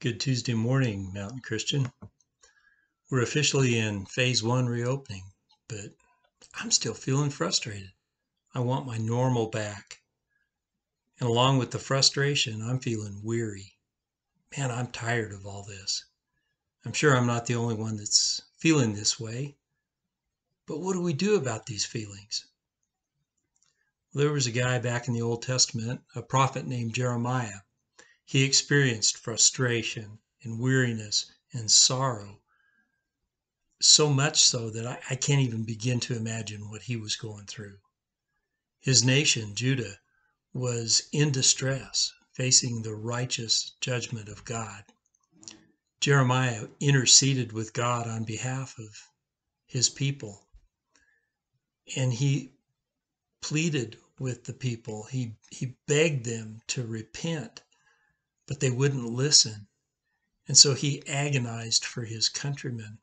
Good Tuesday morning, Mountain Christian. We're officially in phase one reopening, but I'm still feeling frustrated. I want my normal back. And along with the frustration, I'm feeling weary. Man, I'm tired of all this. I'm sure I'm not the only one that's feeling this way. But what do we do about these feelings? There was a guy back in the Old Testament, a prophet named Jeremiah. He experienced frustration and weariness and sorrow, so much so that I can't even begin to imagine what he was going through. His nation, Judah, was in distress, facing the righteous judgment of God. Jeremiah interceded with God on behalf of his people, and he pleaded with the people. He begged them to repent, but they wouldn't listen. And so he agonized for his countrymen.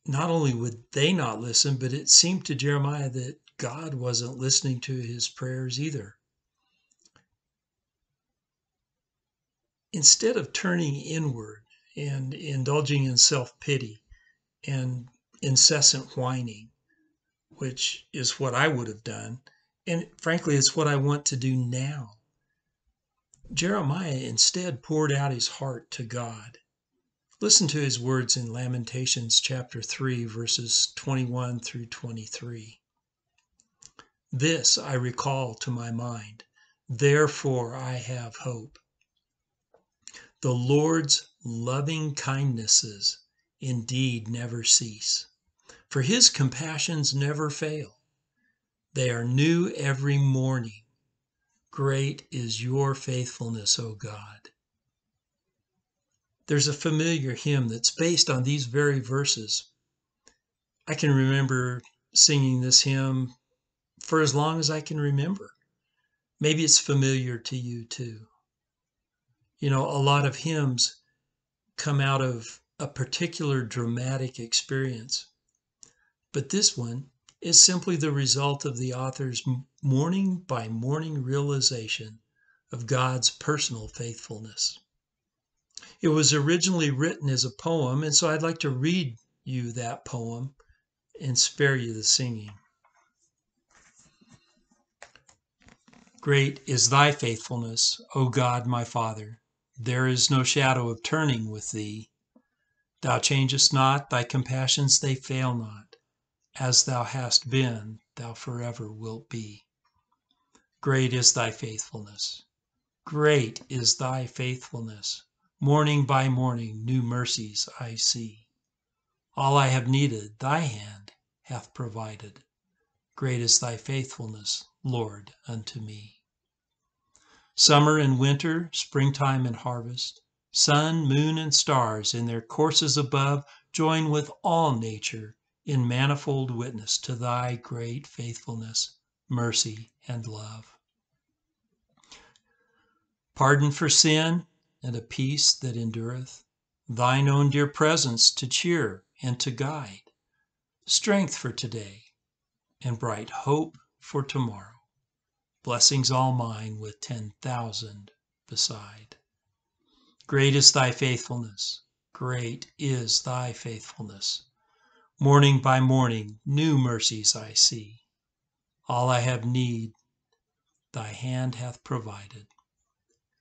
Not only would they not listen, but it seemed to Jeremiah that God wasn't listening to his prayers either. Instead of turning inward and indulging in self-pity and incessant whining, which is what I would have done, and frankly, it's what I want to do now, Jeremiah instead poured out his heart to God. Listen to his words in Lamentations chapter 3, verses 21 through 23. This I recall to my mind, therefore I have hope. The Lord's loving kindnesses indeed never cease, for his compassions never fail. They are new every morning. Great is your faithfulness, O God. There's a familiar hymn that's based on these very verses. I can remember singing this hymn for as long as I can remember. Maybe it's familiar to you too. You know, a lot of hymns come out of a particular dramatic experience, but this one is simply the result of the author's morning by morning realization of God's personal faithfulness. It was originally written as a poem, and so I'd like to read you that poem and spare you the singing. Great is thy faithfulness, O God my Father. There is no shadow of turning with thee. Thou changest not, thy compassions they fail not. As thou hast been, thou forever wilt be. Great is thy faithfulness. Great is thy faithfulness. Morning by morning new mercies I see. All I have needed, thy hand hath provided. Great is thy faithfulness, Lord, unto me. Summer and winter, springtime and harvest, sun, moon, and stars in their courses above join with all nature in manifold witness to thy great faithfulness, mercy, and love. Pardon for sin and a peace that endureth, thine own dear presence to cheer and to guide, strength for today and bright hope for tomorrow, blessings all mine with 10,000 beside. Great is thy faithfulness, great is thy faithfulness. Morning by morning, new mercies I see. All I have need, thy hand hath provided.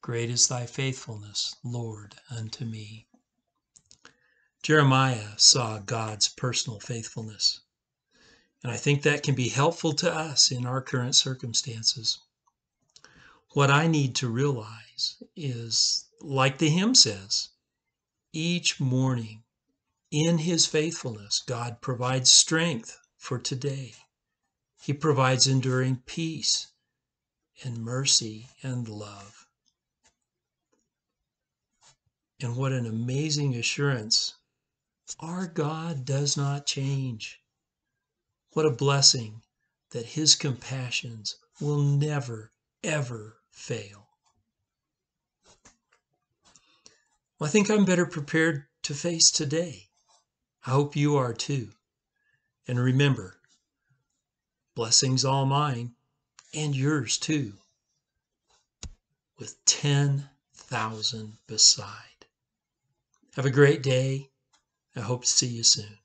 Great is thy faithfulness, Lord, unto me. Jeremiah saw God's personal faithfulness, and I think that can be helpful to us in our current circumstances. What I need to realize is, like the hymn says, each morning, in his faithfulness, God provides strength for today. He provides enduring peace and mercy and love. And what an amazing assurance. Our God does not change. What a blessing that his compassions will never, ever fail. Well, I think I'm better prepared to face today. I hope you are too. And remember, blessings all mine and yours too, with 10,000 1,000 beside. Have a great day. I hope to see you soon.